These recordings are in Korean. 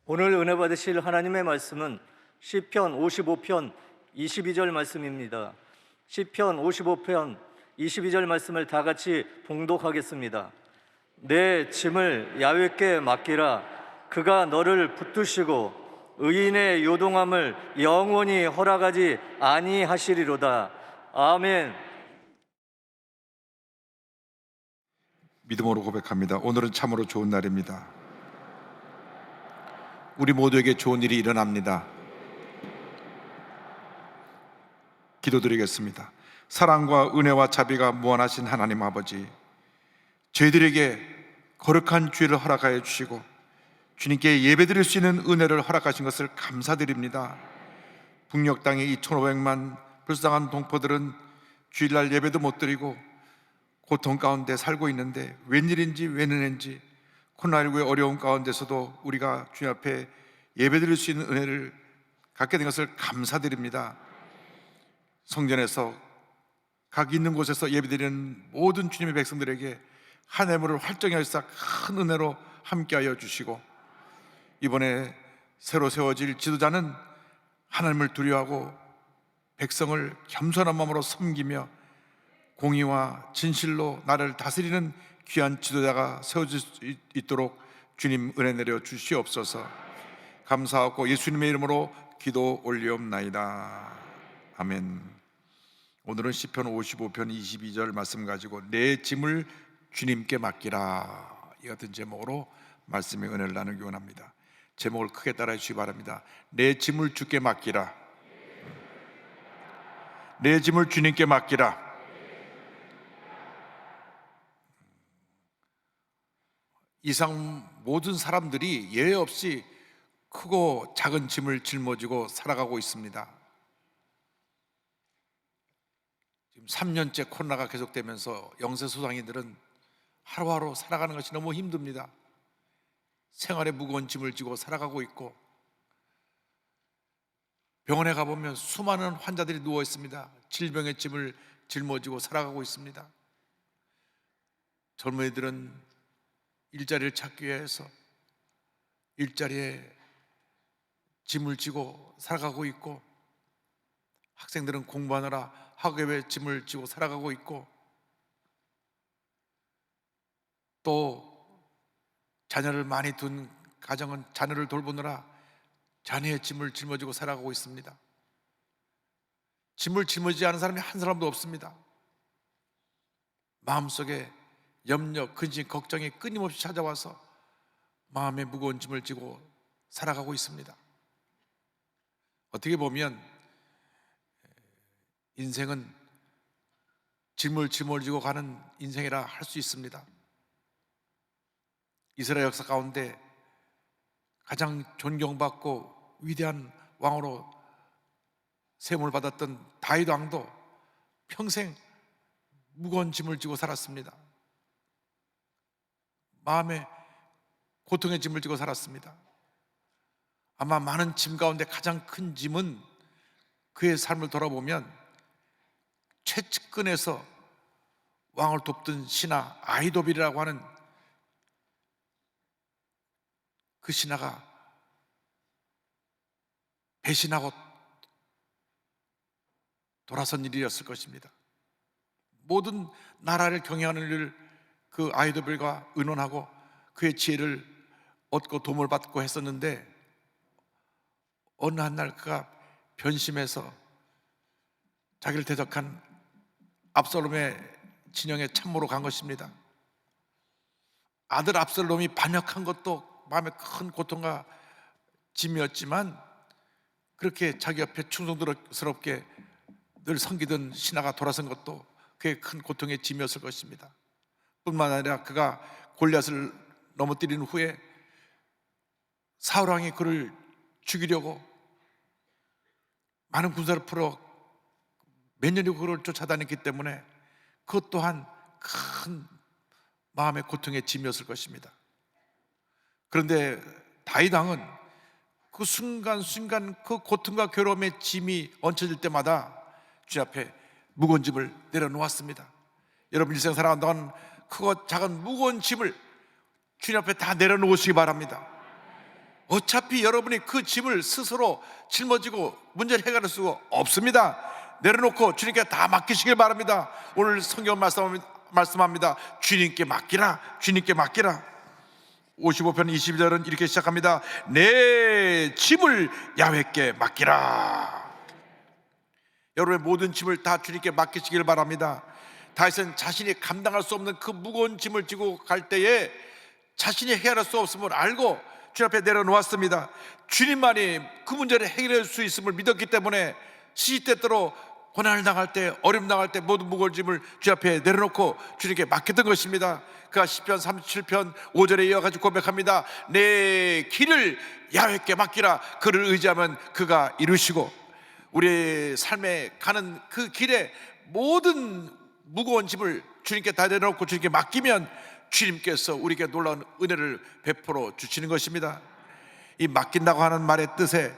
오늘 은혜 받으실 하나님의 말씀은 시편 55편 22절 말씀입니다. 시편 55편 22절 말씀을 다 같이 봉독하겠습니다. 내 짐을 야훼께 맡기라. 그가 너를 붙드시고 의인의 요동함을 영원히 허락하지 아니하시리로다. 아멘. 믿음으로 고백합니다. 오늘은 참으로 좋은 날입니다. 우리 모두에게 좋은 일이 일어납니다. 기도드리겠습니다. 사랑과 은혜와 자비가 무한하신 하나님 아버지, 저희들에게 거룩한 주일을 허락하여 주시고 주님께 예배드릴 수 있는 은혜를 허락하신 것을 감사드립니다. 북녘 땅의 2,500만 불쌍한 동포들은 주일날 예배도 못 드리고 고통 가운데 살고 있는데 웬일인지 웬은인지 코로나19의 어려운 가운데서도 우리가 주님 앞에 예배드릴 수 있는 은혜를 갖게 된 것을 감사드립니다. 성전에서 각 있는 곳에서 예배드리는 모든 주님의 백성들에게 하늘문을 활정히 하시사 큰 은혜로 함께하여 주시고, 이번에 새로 세워질 지도자는 하나님을 두려워하고 백성을 겸손한 마음으로 섬기며 공의와 진실로 나를 다스리는 귀한 지도자가 세워질 수 있도록 주님 은혜 내려 주시옵소서. 감사하고 예수님의 이름으로 기도 올리옵나이다. 아멘. 오늘은 시편 55편 22절 말씀 가지고 내 짐을 주님께 맡기라, 이 같은 제목으로 말씀의 은혜를 나누기 원합니다. 제목을 크게 따라해 주시기 바랍니다. 내 짐을 주께 맡기라. 내 짐을 주님께 맡기라. 이상 모든 사람들이 예외 없이 크고 작은 짐을 짊어지고 살아가고 있습니다. 지금 3년째 코로나가 계속되면서 영세 소상인들은 하루하루 살아가는 것이 너무 힘듭니다. 생활에 무거운 짐을 지고 살아가고 있고, 병원에 가보면 수많은 환자들이 누워 있습니다. 질병의 짐을 짊어지고 살아가고 있습니다. 젊은이들은 일자리를 찾기 위해서 일자리에 짐을 지고 살아가고 있고, 학생들은 공부하느라 학업에 짐을 지고 살아가고 있고, 또 자녀를 많이 둔 가정은 자녀를 돌보느라 자녀의 짐을 짊어지고 살아가고 있습니다. 짐을 짊어지지 않은 사람이 한 사람도 없습니다. 마음속에 염려, 근심, 걱정이 끊임없이 찾아와서 마음에 무거운 짐을 지고 살아가고 있습니다. 어떻게 보면 인생은 짐을 짊어지고 가는 인생이라 할 수 있습니다. 이스라엘 역사 가운데 가장 존경받고 위대한 왕으로 세움을 받았던 다윗 왕도 평생 무거운 짐을 지고 살았습니다. 마음에 고통의 짐을 지고 살았습니다. 아마 많은 짐 가운데 가장 큰 짐은 그의 삶을 돌아보면 최측근에서 왕을 돕던 신하 아히도빌이라고 하는 그 신하가 배신하고 돌아선 일이었을 것입니다. 모든 나라를 경영하는 일을 그 아히도빌과 의논하고 그의 지혜를 얻고 도움을 받고 했었는데, 어느 한날 그가 변심해서 자기를 대적한 압살롬의 진영에 참모로 간 것입니다. 아들 압살롬이 반역한 것도 마음에 큰 고통과 짐이었지만, 그렇게 자기 옆에 충성스럽게 늘 섬기던 신하가 돌아선 것도 그의 큰 고통의 짐이었을 것입니다. 뿐만 아니라 그가 골리앗을 넘어뜨린 후에 사울 왕이 그를 죽이려고 많은 군사를 풀어 몇 년이고 그를 쫓아다녔기 때문에 그것 또한 큰 마음의 고통의 짐이었을 것입니다. 그런데 다윗 왕은 그 순간순간 그 고통과 괴로움의 짐이 얹혀질 때마다 주 앞에 무거운 짐을 내려놓았습니다. 여러분 일생 살아간 동안 크고 작은 무거운 짐을 주님 앞에 다 내려놓으시기 바랍니다. 어차피 여러분이 그 짐을 스스로 짊어지고 문제를 해결할 수가 없습니다. 내려놓고 주님께 다 맡기시길 바랍니다. 오늘 성경 말씀합니다. 주님께 맡기라, 주님께 맡기라. 55편 22절은 이렇게 시작합니다. 내 짐을 야훼께 맡기라. 여러분의 모든 짐을 다 주님께 맡기시길 바랍니다. 다윗은 자신이 감당할 수 없는 그 무거운 짐을 지고 갈 때에 자신이 해결할 수 없음을 알고 주님 앞에 내려놓았습니다. 주님만이 그 문제를 해결할 수 있음을 믿었기 때문에 시시때때로 고난을 당할 때, 어려움 당할 때 모든 무거운 짐을 주님 앞에 내려놓고 주님께 맡겼던 것입니다. 그가 시편 37편 5절에 이어가지고 고백합니다. 내 길을 야훼께 맡기라. 그를 의지하면 그가 이루시고, 우리의 삶에 가는 그 길에 모든 무거운 짐을 주님께 다 내려놓고 주님께 맡기면 주님께서 우리에게 놀라운 은혜를 베풀어 주시는 것입니다. 이 맡긴다고 하는 말의 뜻에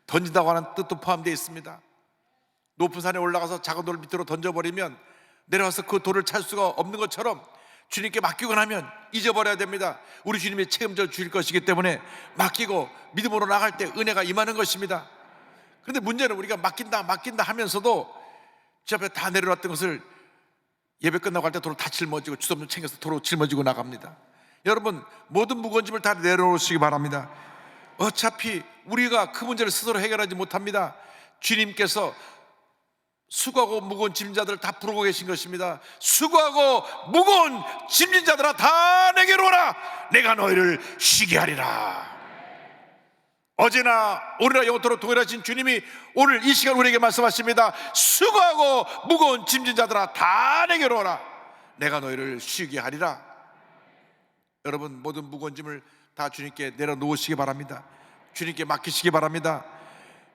던진다고 하는 뜻도 포함되어 있습니다. 높은 산에 올라가서 작은 돌을 밑으로 던져버리면 내려와서 그 돌을 찾을 수가 없는 것처럼 주님께 맡기고 나면 잊어버려야 됩니다. 우리 주님이 책임져 주실 것이기 때문에 맡기고 믿음으로 나갈 때 은혜가 임하는 것입니다. 그런데 문제는 우리가 맡긴다 하면서도 제 앞에 다 내려놨던 것을 예배 끝나고 갈 때 도로 다 짊어지고 주섬 챙겨서 도로 짊어지고 나갑니다. 여러분, 모든 무거운 짐을 다 내려놓으시기 바랍니다. 어차피 우리가 그 문제를 스스로 해결하지 못합니다. 주님께서 수고하고 무거운 짐진 자들을 다 부르고 계신 것입니다. 수고하고 무거운 짐진 자들아 다 내게로 오라. 내가 너희를 쉬게 하리라. 어제나 오늘나 영원토록 동일하신 주님이 오늘 이 시간 우리에게 말씀하십니다. 수고하고 무거운 짐진 자들아 다 내게로 오라. 내가 너희를 쉬게 하리라. 여러분, 모든 무거운 짐을 다 주님께 내려놓으시기 바랍니다. 주님께 맡기시기 바랍니다.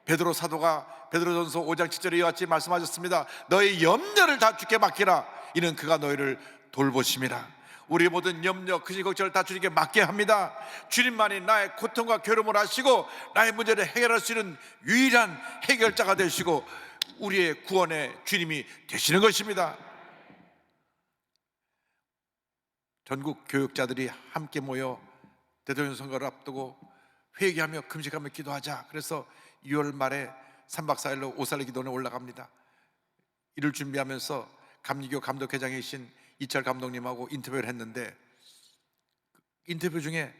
베드로 사도가 베드로전서 5장 7절에 이와 같이 말씀하셨습니다. 너의 염려를 다 주께 맡기라. 이는 그가 너희를 돌보심이라. 우리의 모든 염려, 근심, 걱정을 다 주님께 맡게 합니다. 주님만이 나의 고통과 괴로움을 아시고 나의 문제를 해결할 수 있는 유일한 해결자가 되시고 우리의 구원의 주님이 되시는 것입니다. 전국 교육자들이 함께 모여 대통령 선거를 앞두고 회개하며 금식하며 기도하자. 그래서 6월 말에 3박 4일로 오살리 기도원에 올라갑니다. 이를 준비하면서 감리교 감독회장이신 이철 감독님하고 인터뷰를 했는데, 인터뷰 중에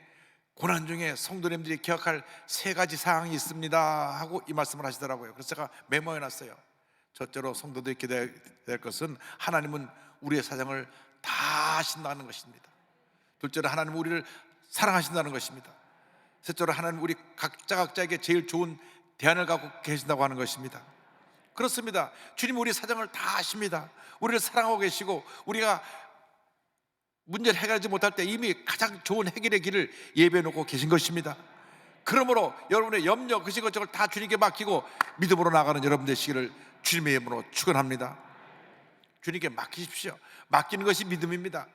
고난 중에 성도님들이 기억할 3가지 사항이 있습니다 하고 이 말씀을 하시더라고요. 그래서 제가 메모해놨어요. 첫째로 성도들이 기대해야 될 것은 하나님은 우리의 사정을 다 아신다는 것입니다. 둘째로 하나님은 우리를 사랑하신다는 것입니다. 셋째로 하나님 우리 각자에게 제일 좋은 대안을 갖고 계신다고 하는 것입니다. 그렇습니다. 주님 우리 사정을 다 아십니다. 우리를 사랑하고 계시고 우리가 문제를 해결하지 못할 때 이미 가장 좋은 해결의 길을 예비해 놓고 계신 것입니다. 그러므로 여러분의 염려, 근심, 걱정을 다 주님께 맡기고 믿음으로 나가는 여러분 되시기를 주님의 이름으로 축원합니다. 주님께 맡기십시오. 맡기는 것이 믿음입니다.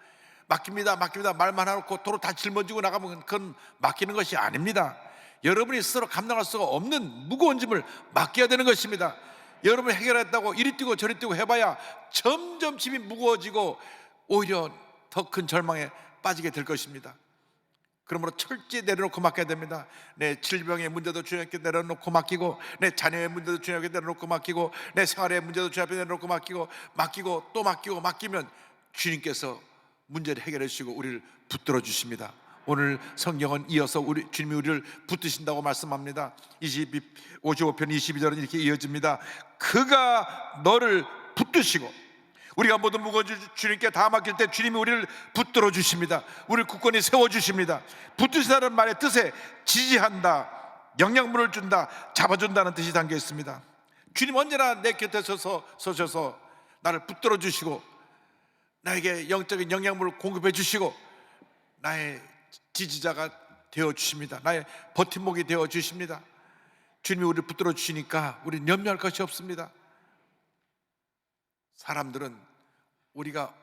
맡깁니다 말만 해놓고 도로 다 짊어지고 나가면 그건 맡기는 것이 아닙니다. 여러분이 스스로 감당할 수가 없는 무거운 짐을 맡겨야 되는 것입니다. 여러분이 해결했다고 이리 뛰고 저리 뛰고 해봐야 점점 짐이 무거워지고 오히려 더 큰 절망에 빠지게 될 것입니다. 그러므로 철저히 내려놓고 맡겨야 됩니다. 내 질병의 문제도 주님께 내려놓고 맡기고, 내 자녀의 문제도 주님께 내려놓고 맡기고, 내 생활의 문제도 주님 앞에 내려놓고 맡기고 또 맡기면 주님께서 문제를 해결해 주시고 우리를 붙들어 주십니다. 오늘 성경은 이어서 주님이 우리를 붙드신다고 말씀합니다. 55편 22절은 이렇게 이어집니다. 그가 너를 붙드시고, 우리가 모든 무거운 주님께 다 맡길 때 주님이 우리를 붙들어 주십니다. 우리를 굳건히 세워주십니다. 붙드시다는 말의 뜻에 지지한다, 영양분을 준다, 잡아준다는 뜻이 담겨 있습니다. 주님 언제나 내 곁에 서셔서 나를 붙들어 주시고 나에게 영적인 영양분을 공급해 주시고 나의 지지자가 되어 주십니다. 나의 버팀목이 되어 주십니다. 주님이 우리를 붙들어 주시니까 우리는 염려할 것이 없습니다. 사람들은 우리가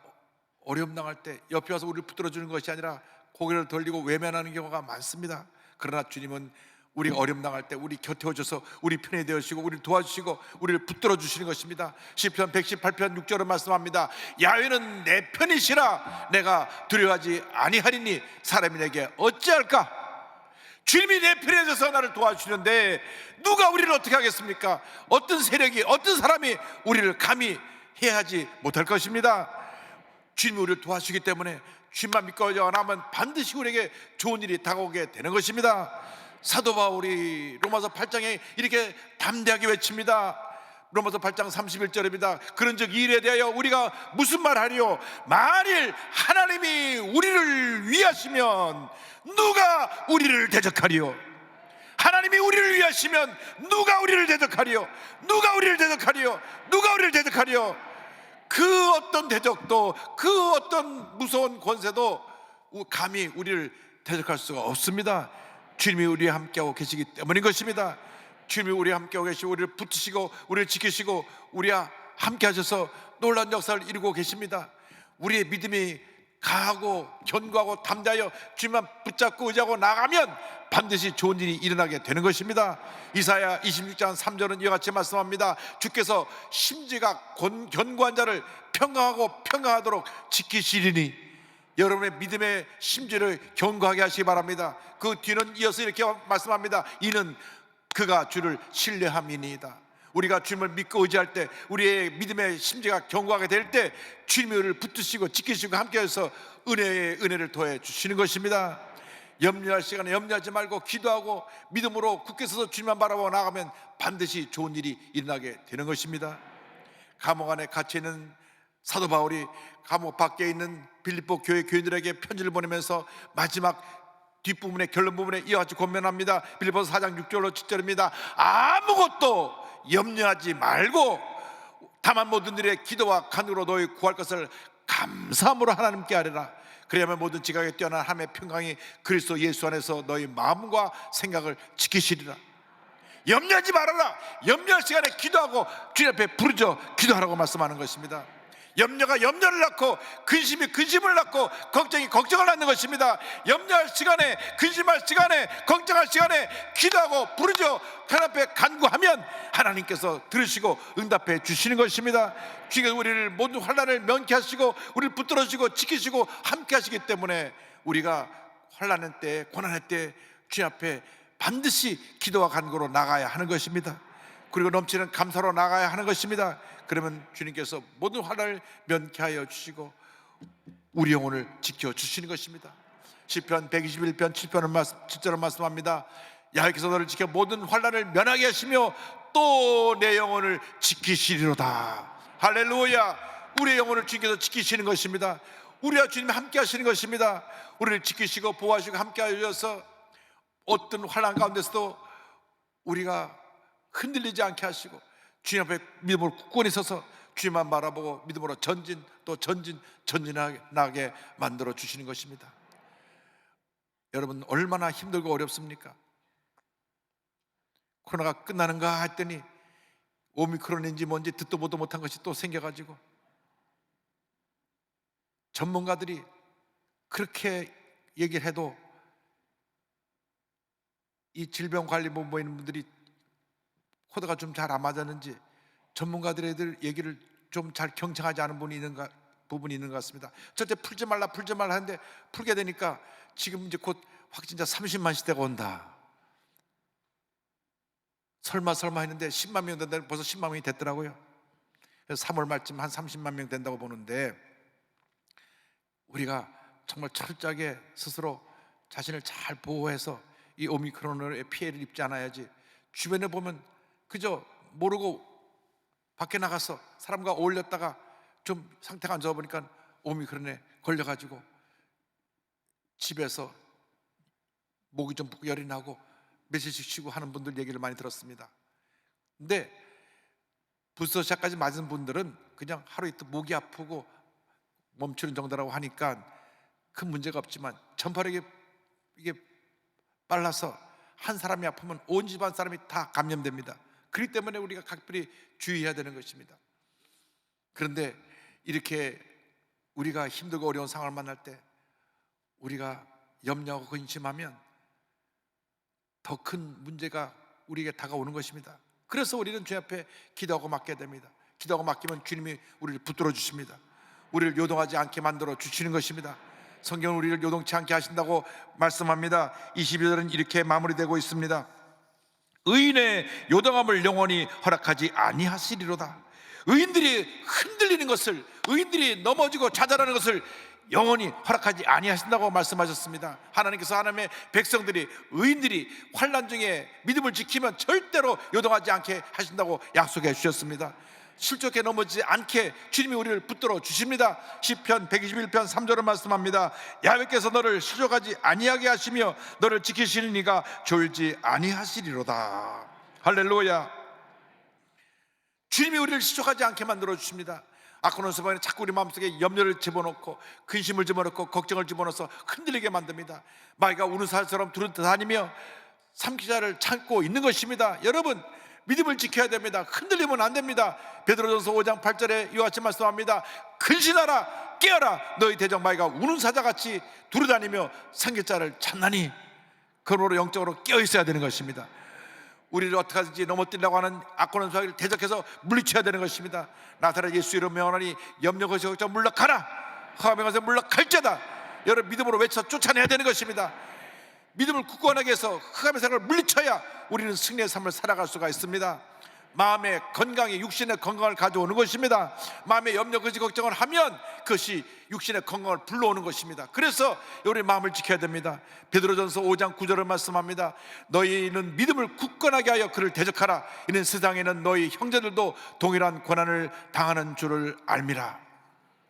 어려움 당할 때 옆에 와서 우리를 붙들어 주는 것이 아니라 고개를 돌리고 외면하는 경우가 많습니다. 그러나 주님은 우리가 어려움 당할 때 우리 곁에 오셔서 우리 편이 되어주시고 우리를 도와주시고 우리를 붙들어 주시는 것입니다. 시편 118편 6절은 말씀합니다. 야훼는 내 편이시라 내가 두려워하지 아니하리니 사람이 내게 어찌할까. 주님이 내 편에 서서 나를 도와주시는데 누가 우리를 어떻게 하겠습니까? 어떤 세력이, 어떤 사람이 우리를 감히 해하지 못할 것입니다. 주님이 우리를 도와주시기 때문에 주님만 믿고 나면 반드시 우리에게 좋은 일이 다가오게 되는 것입니다. 사도 바울이 로마서 8장에 이렇게 담대하게 외칩니다. 로마서 8장 31절입니다. 그런즉 이 일에 대하여 우리가 무슨 말하리요? 만일 하나님이 우리를 위하시면 누가 우리를 대적하리요? 하나님이 우리를 위하시면 누가 우리를 대적하리요? 누가 우리를 대적하리요? 누가 우리를 대적하리요? 그 어떤 대적도, 그 어떤 무서운 권세도 감히 우리를 대적할 수가 없습니다. 주님이 우리와 함께하고 계시기 때문인 것입니다. 주님이 우리와 함께하고 계시고 우리를 붙드시고 우리를 지키시고 우리와 함께 하셔서 놀라운 역사를 이루고 계십니다. 우리의 믿음이 강하고 견고하고 담대하여 주님만 붙잡고 의지하고 나가면 반드시 좋은 일이 일어나게 되는 것입니다. 이사야 26장 3절은 이와 같이 말씀합니다. 주께서 심지가 견고한 자를 평강하도록 지키시리니, 여러분의 믿음의 심지를 견고하게 하시기 바랍니다. 그 뒤는 이어서 이렇게 말씀합니다. 이는 그가 주를 신뢰함이니이다. 우리가 주님을 믿고 의지할 때, 우리의 믿음의 심지가 견고하게 될 때 주님이 우리를 붙드시고 지키시고 함께해서 은혜를 더해 주시는 것입니다. 염려할 시간에 염려하지 말고 기도하고 믿음으로 굳게 서서 주님만 바라보고 나가면 반드시 좋은 일이 일어나게 되는 것입니다. 감옥 안에 갇혀 있는 사도 바울이 감옥 밖에 있는 빌립보 교회 교인들에게 편지를 보내면서 마지막 뒷부분에, 결론 부분에 이와 같이 권면합니다. 빌립보서 4장 6절로 7절입니다. 아무것도 염려하지 말고 다만 모든 일에 기도와 간구로 너희 구할 것을 감사함으로 하나님께 아뢰라. 그래야만 모든 지각에 뛰어난 하나님의 평강이 그리스도 예수 안에서 너희 마음과 생각을 지키시리라. 염려하지 말아라. 염려할 시간에 기도하고 주님 앞에 부르짖어 기도하라고 말씀하는 것입니다. 염려가 염려를 낳고 근심이 근심을 낳고 걱정이 걱정을 낳는 것입니다. 염려할 시간에, 근심할 시간에, 걱정할 시간에 기도하고 부르짖어 하나님 앞에 간구하면 하나님께서 들으시고 응답해 주시는 것입니다. 주님께서 우리를 모든 환난을 면케하시고 우리를 붙들어주시고 지키시고 함께 하시기 때문에 우리가 환난의 때, 고난의 때 주님 앞에 반드시 기도와 간구로 나가야 하는 것입니다. 그리고 넘치는 감사로 나가야 하는 것입니다. 그러면 주님께서 모든 환난을 면케하여 주시고 우리 영혼을 지켜주시는 것입니다. 시편 121편 7절을 말씀합니다. 여호와께서 너를 지켜 모든 환난을 면하게 하시며 또 내 영혼을 지키시리로다. 할렐루야. 우리의 영혼을 주님께서 지키시는 것입니다. 우리와 주님이 함께 하시는 것입니다. 우리를 지키시고 보호하시고 함께 하셔서 어떤 환난 가운데서도 우리가 흔들리지 않게 하시고 주님 앞에 믿음으로 굳건히 서서 주님만 바라보고 믿음으로 전진하게 만들어 주시는 것입니다. 여러분, 얼마나 힘들고 어렵습니까? 코로나가 끝나는가 했더니 오미크론인지 뭔지 듣도 보도 못한 것이 또 생겨가지고 전문가들이 그렇게 얘기를 해도 이 질병관리본부에 있는 분들이 코드가 좀 잘 안 맞았는지 전문가들의 얘기를 좀 잘 경청하지 않은 부분이 있는 것 같습니다. 절대 풀지 말라 하는데 풀게 되니까 지금 이제 곧 확진자 30만 시대가 온다. 설마 했는데 10만 명 된다. 벌써 10만 명이 됐더라고요. 그래서 3월 말쯤 한 30만 명 된다고 보는데 우리가 정말 철저하게 스스로 자신을 잘 보호해서 이 오미크론의 피해를 입지 않아야지. 주변에 보면 그저 모르고 밖에 나가서 사람과 어울렸다가 좀 상태가 안 좋아 보니까 오미크론에 걸려가지고 집에서 목이 좀 붓고 열이 나고 며칠씩 쉬고 하는 분들 얘기를 많이 들었습니다. 근데 부스터샷까지 맞은 분들은 그냥 하루 이틀 목이 아프고 멈추는 정도라고 하니까 큰 문제가 없지만 전파력이 이게 빨라서 한 사람이 아프면 온 집안 사람이 다 감염됩니다. 그렇기 때문에 우리가 각별히 주의해야 되는 것입니다. 그런데 이렇게 우리가 힘들고 어려운 상황을 만날 때 우리가 염려하고 근심하면 더 큰 문제가 우리에게 다가오는 것입니다. 그래서 우리는 주님 앞에 기도하고 맡게 됩니다. 기도하고 맡기면 주님이 우리를 붙들어 주십니다. 우리를 요동하지 않게 만들어 주시는 것입니다. 성경은 우리를 요동치 않게 하신다고 말씀합니다. 22절은 이렇게 마무리되고 있습니다. 의인의 요동함을 영원히 허락하지 아니하시리로다. 의인들이 흔들리는 것을, 의인들이 넘어지고 좌절하는 것을 영원히 허락하지 아니하신다고 말씀하셨습니다. 하나님께서 하나님의 백성들이, 의인들이 환난 중에 믿음을 지키면 절대로 요동하지 않게 하신다고 약속해 주셨습니다. 실족해 넘어지지 않게 주님이 우리를 붙들어 주십니다. 시편 121편 3절을 말씀합니다. 야훼께서 너를 실족하지 아니하게 하시며 너를 지키시는 이가 졸지 아니하시리로다. 할렐루야. 주님이 우리를 실족하지 않게 만들어 주십니다. 아코노스방에 자꾸 우리 마음속에 염려를 집어넣고 근심을 집어넣고 걱정을 집어넣어서 흔들리게 만듭니다. 마귀가 우는 사람처럼 두루다니며 삼키자를 참고 있는 것입니다. 여러분, 믿음을 지켜야 됩니다. 흔들리면 안 됩니다. 베드로전서 5장 8절에 이와 같이 말씀합니다. 근신하라, 깨어라. 너희 대적 마귀가 우는 사자같이 두루다니며 삼킬자를 찾나니. 그러므로 영적으로 깨어 있어야 되는 것입니다. 우리를 어떻게 하든지 넘어뜨리려고 하는 악고는 자를 대적해서 물리쳐야 되는 것입니다. 나타나 예수 이름 명하니 염려 것이 걱정 물러가라. 허명에서 물러갈자다. 여러분, 믿음으로 외쳐 쫓아내야 되는 것입니다. 믿음을 굳건하게 해서 흑암의 생각을 물리쳐야 우리는 승리의 삶을 살아갈 수가 있습니다. 마음의 건강이 육신의 건강을 가져오는 것입니다. 마음의 염려, 거짓, 걱정을 하면 그것이 육신의 건강을 불러오는 것입니다. 그래서 우리 마음을 지켜야 됩니다. 베드로전서 5장 9절을 말씀합니다. 너희는 믿음을 굳건하게 하여 그를 대적하라. 이는 세상에는 너희 형제들도 동일한 고난을 당하는 줄을 알미라.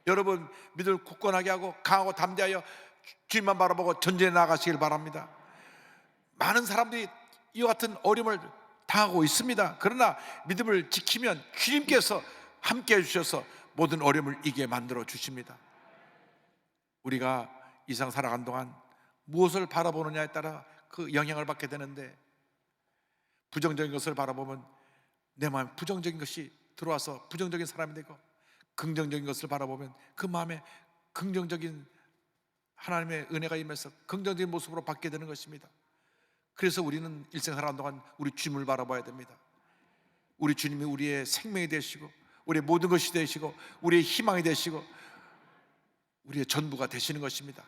여러분, 믿음을 굳건하게 하고 강하고 담대하여 주님만 바라보고 전진해 나가시길 바랍니다. 많은 사람들이 이와 같은 어려움을 당하고 있습니다. 그러나 믿음을 지키면 주님께서 함께 해주셔서 모든 어려움을 이기게 만들어 주십니다. 우리가 이 세상 살아간 동안 무엇을 바라보느냐에 따라 그 영향을 받게 되는데, 부정적인 것을 바라보면 내 마음에 부정적인 것이 들어와서 부정적인 사람이 되고, 긍정적인 것을 바라보면 그 마음에 긍정적인 하나님의 은혜가 임해서 긍정적인 모습으로 받게 되는 것입니다. 그래서 우리는 일생 살아가는 동안 우리 주님을 바라봐야 됩니다. 우리 주님이 우리의 생명이 되시고 우리의 모든 것이 되시고 우리의 희망이 되시고 우리의 전부가 되시는 것입니다.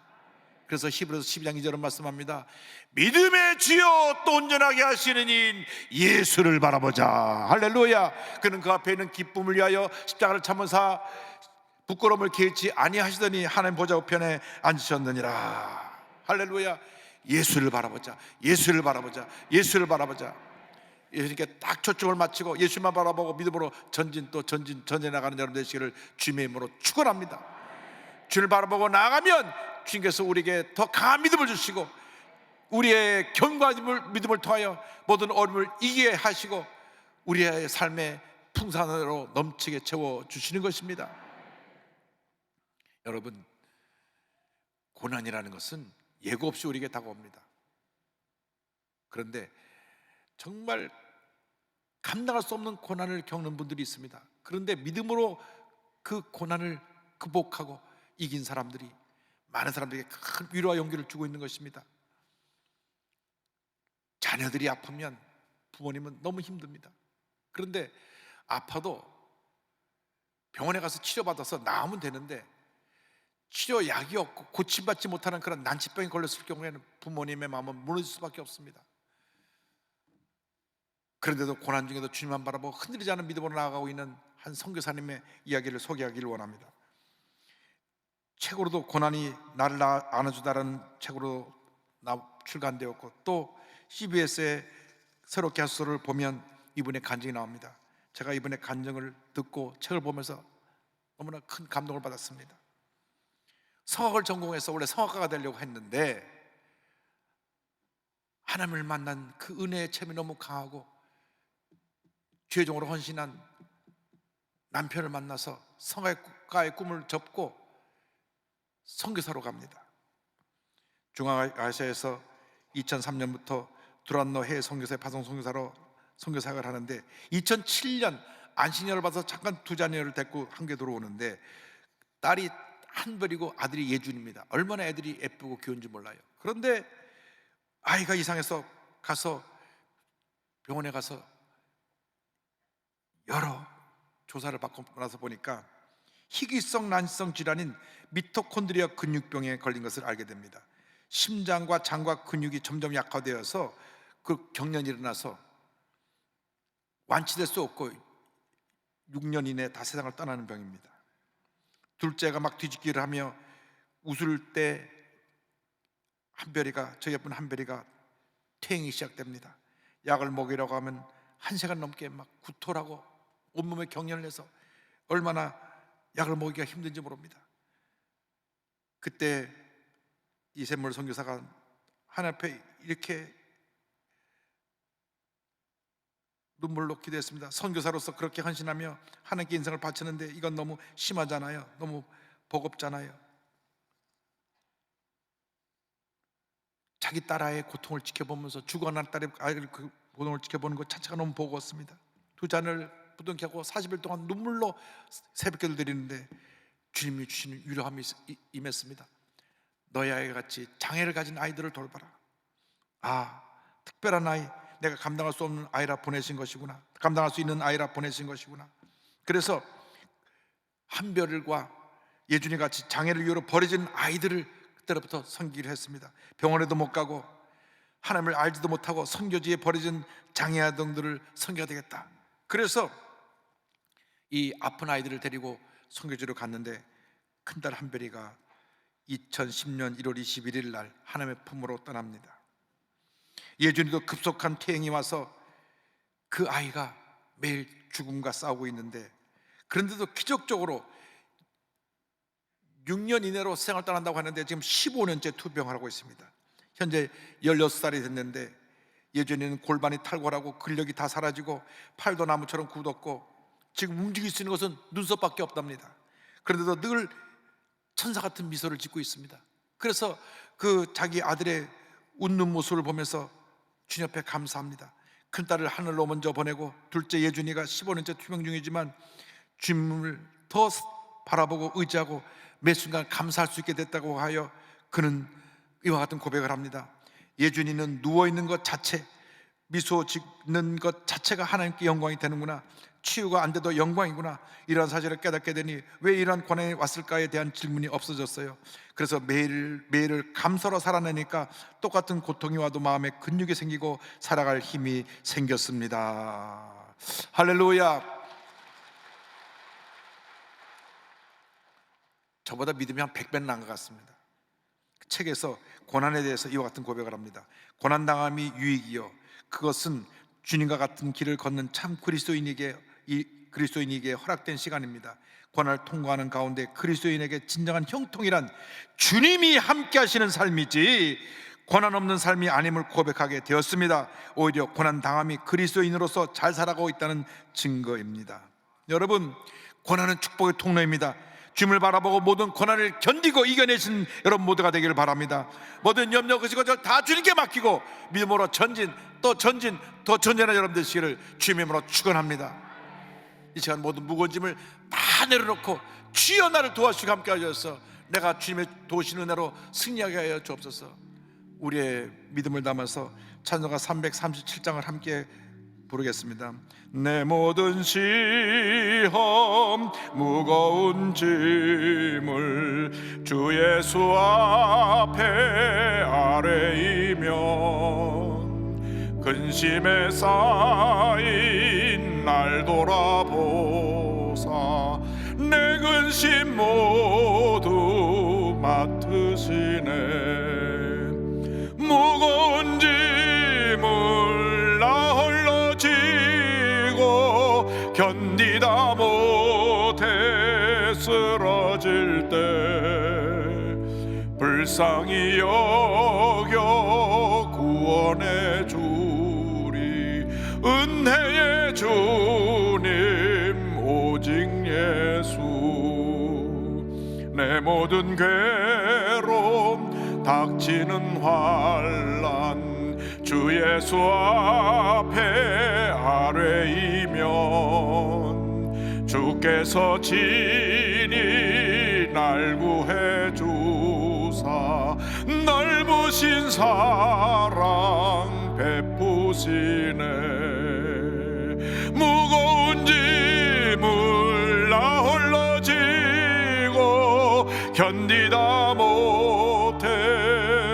그래서 히브리서 12장 2절은 말씀합니다. 믿음의 주여 또 온전하게 하시는 이인 예수를 바라보자. 할렐루야. 그는 그 앞에 있는 기쁨을 위하여 십자가를 참으사 부끄러움을 개의치 아니하시더니 하나님 보좌 우편에 앉으셨느니라. 할렐루야. 예수를 바라보자. 예수를 바라보자. 예수를 바라보자. 예수님께 딱 초점을 맞추고 예수만 바라보고 믿음으로 전진해 나가는 여러분 되시기를 주님의 이름으로 축원합니다. 주를 바라보고 나아가면 주님께서 우리에게 더 강한 믿음을 주시고 우리의 견고한 믿음을 통하여 모든 어려움을 이기게 하시고 우리의 삶의 풍산으로 넘치게 채워주시는 것입니다. 여러분, 고난이라는 것은 예고 없이 우리에게 다가옵니다. 그런데 정말 감당할 수 없는 고난을 겪는 분들이 있습니다. 그런데 믿음으로 그 고난을 극복하고 이긴 사람들이, 많은 사람들에게 큰 위로와 용기를 주고 있는 것입니다. 자녀들이 아프면 부모님은 너무 힘듭니다. 그런데 아파도 병원에 가서 치료받아서 나으면 되는데 치료약이 없고 고침받지 못하는 그런 난치병에 걸렸을 경우에는 부모님의 마음은 무너질 수밖에 없습니다. 그런데도 고난 중에도 주님만 바라보고 흔들리지 않은 믿음으로 나아가고 있는 한 선교사님의 이야기를 소개하기를 원합니다. 책으로도 고난이 나를 안아주다라는 책으로 출간되었고, 또 CBS의 새롭게 하소서를 보면 이분의 간증이 나옵니다. 제가 이분의 간증을 듣고 책을 보면서 너무나 큰 감동을 받았습니다. 성악을 전공해서 원래 성악가가 되려고 했는데 하나님을 만난 그 은혜의 체험이 너무 강하고 죄종으로 헌신한 남편을 만나서 성악가의 꿈을 접고 선교사로 갑니다. 중앙아시아에서 2003년부터 두란노 해외 선교사의 파송 선교사로 선교사역을 하는데 2007년 안식년을 받아서 잠깐 두 자녀를 데리고 한국에 들어오는데 딸이 한별이고 아들이 예준입니다. 얼마나 애들이 예쁘고 귀여운지 몰라요. 그런데 아이가 이상해서 가서 병원에 가서 여러 조사를 받고 나서 보니까 희귀성 난치성 질환인 미토콘드리아 근육병에 걸린 것을 알게 됩니다. 심장과 장과 근육이 점점 약화되어서 그 경련이 일어나서 완치될 수 없고 6년 이내에 다 세상을 떠나는 병입니다. 둘째가 막 뒤집기를 하며 웃을 때 한별이가, 저 예쁜 한별이가 퇴행이 시작됩니다. 약을 먹이라고 하면 1시간 넘게 막 구토하고 온몸에 경련을 해서 얼마나 약을 먹이기가 힘든지 모릅니다. 그때 이샘물 선교사가 하나님 앞에 이렇게 눈물로 기도했습니다. 선교사로서 그렇게 헌신하며 하나님께 인생을 바쳤는데 이건 너무 심하잖아요. 너무 버겁잖아요. 자기 딸아이의 고통을 지켜보면서 죽어난 딸의 아이를 그 고통을 지켜보는 것 자체가 너무 버거웠습니다. 두 잔을 부둥켜 하고 40일 동안 눈물로 새벽기도를 드리는데 주님이 주시는 위로함이 임했습니다. 너희 아이와 같이 장애를 가진 아이들을 돌봐라. 아, 특별한 아이, 내가 감당할 수 없는 아이라 보내신 것이구나. 감당할 수 있는 아이라 보내신 것이구나. 그래서 한별과 예준이 같이 장애를 이유로 버려진 아이들을 그때부터 섬기기로 했습니다. 병원에도 못 가고 하나님을 알지도 못하고 선교지에 버려진 장애 아동들을 섬겨야 되겠다. 그래서 이 아픈 아이들을 데리고 선교지로 갔는데 큰딸 한별이가 2010년 1월 21일 날 하나님의 품으로 떠납니다. 예준이도 급속한 퇴행이 와서 그 아이가 매일 죽음과 싸우고 있는데, 그런데도 기적적으로 6년 이내로 세상을 떠난다고 하는데 지금 15년째 투병을 하고 있습니다. 현재 16살이 됐는데 예전에는 골반이 탈골하고 근력이 다 사라지고 팔도 나무처럼 굳었고 지금 움직일 수 있는 것은 눈썹밖에 없답니다. 그런데도 늘 천사 같은 미소를 짓고 있습니다. 그래서 그 자기 아들의 웃는 모습을 보면서 주님 앞에 감사합니다. 큰딸을 하늘로 먼저 보내고 둘째 예준이가 15년째 투병 중이지만 주님을 더 바라보고 의지하고 매 순간 감사할 수 있게 됐다고 하여 그는 이와 같은 고백을 합니다. 예준이는 누워있는 것 자체, 미소 짓는 것 자체가 하나님께 영광이 되는구나. 치유가 안 돼도 영광이구나. 이러한 사실을 깨닫게 되니 왜 이러한 고난이 왔을까에 대한 질문이 없어졌어요. 그래서 매일을 감사로 살아내니까 똑같은 고통이 와도 마음에 근육이 생기고 살아갈 힘이 생겼습니다. 할렐루야. 저보다 믿음이 한 100배는 난 것 같습니다. 그 책에서 고난에 대해서 이와 같은 고백을 합니다. 고난당함이 유익이요, 그것은 주님과 같은 길을 걷는 참 그리스도인에게 허락된 시간입니다. 고난을 통과하는 가운데 그리스도인에게 진정한 형통이란 주님이 함께 하시는 삶이지 고난 없는 삶이 아님을 고백하게 되었습니다. 오히려 고난당함이 그리스도인으로서 잘 살아가고 있다는 증거입니다. 여러분, 고난은 축복의 통로입니다. 주님을 바라보고 모든 고난을 견디고 이겨내신 여러분 모두가 되기를 바랍니다. 모든 염려 그것을 다 주님께 맡기고 믿음으로 전진 또 전진 더 전진한 여러분 되시기를 주님의 이름으로 축원합니다. 이 시간 모든 무거운 짐을 다 내려놓고 주여 나를 도와주시고 함께 하셔서 내가 주님의 도우시는 은혜로 승리하게 하여 주옵소서. 우리의 믿음을 담아서 찬송가 337장을 함께 부르겠습니다. 내 모든 시험 무거운 짐을 주 예수 앞에 아뢰이면 근심에 쌓인 날 돌아보사 내 근심 모두 맡으시네. 무거운 짐을 나 홀로 지고 견디다 못해 쓰러질 때 불쌍히 여겨 구원해 주리 은혜의 주님 오직 예수. 내 모든 괴로움 닥치는 환난 주 예수 앞에 아뢰이면 주께서 친히 날 구해 주사 넓으신 사랑 베푸시네. 무거운 짐을 나 홀로 지고 견디다 못해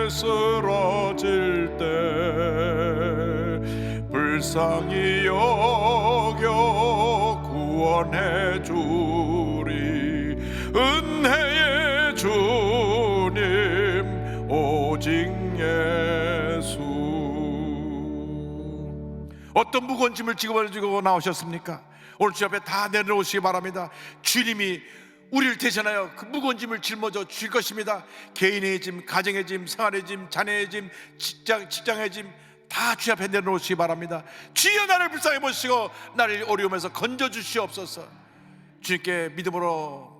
쓰러질 때 불쌍히 여겨 구원해 주리. 은혜의 주님 오직 예수. 어떤 무거운 짐을 지고 나오셨습니까? 오늘 주 앞에 다 내려놓으시기 바랍니다. 주님이 우리를 대신하여 그 무거운 짐을 짊어져 주실 것입니다. 개인의 짐, 가정의 짐, 생활의 짐, 자녀의 짐, 직장의 짐 다 주 앞에 내려놓으시기 바랍니다. 주여 나를 불쌍히 보시고 나를 어려움에서 건져 주시옵소서. 주님께 믿음으로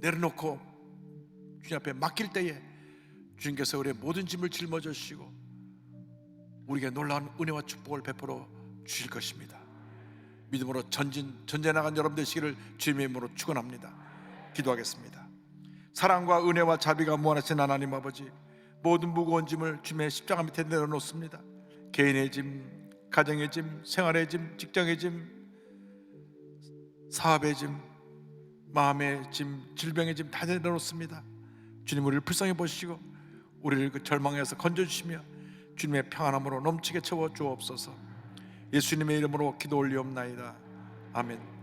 내려놓고 주님 앞에 맡길 때에 주님께서 우리의 모든 짐을 짊어져 주시고 우리에게 놀라운 은혜와 축복을 베풀어 주실 것입니다. 믿음으로 전진해 나간 여러분 되시기를 주님의 이름으로 축원합니다. 기도하겠습니다. 사랑과 은혜와 자비가 무한하신 하나님 아버지, 모든 무거운 짐을 주님의 십자가 밑에 내려놓습니다. 개인의 짐, 가정의 짐, 생활의 짐, 직장의 짐, 사업의 짐, 마음의 짐, 질병의 짐 다 내려놓습니다. 주님 우리를 불쌍히 보시고 우리를 그 절망에서 건져주시며 주님의 평안함으로 넘치게 채워 주옵소서. 예수님의 이름으로 기도 올리옵나이다. 아멘.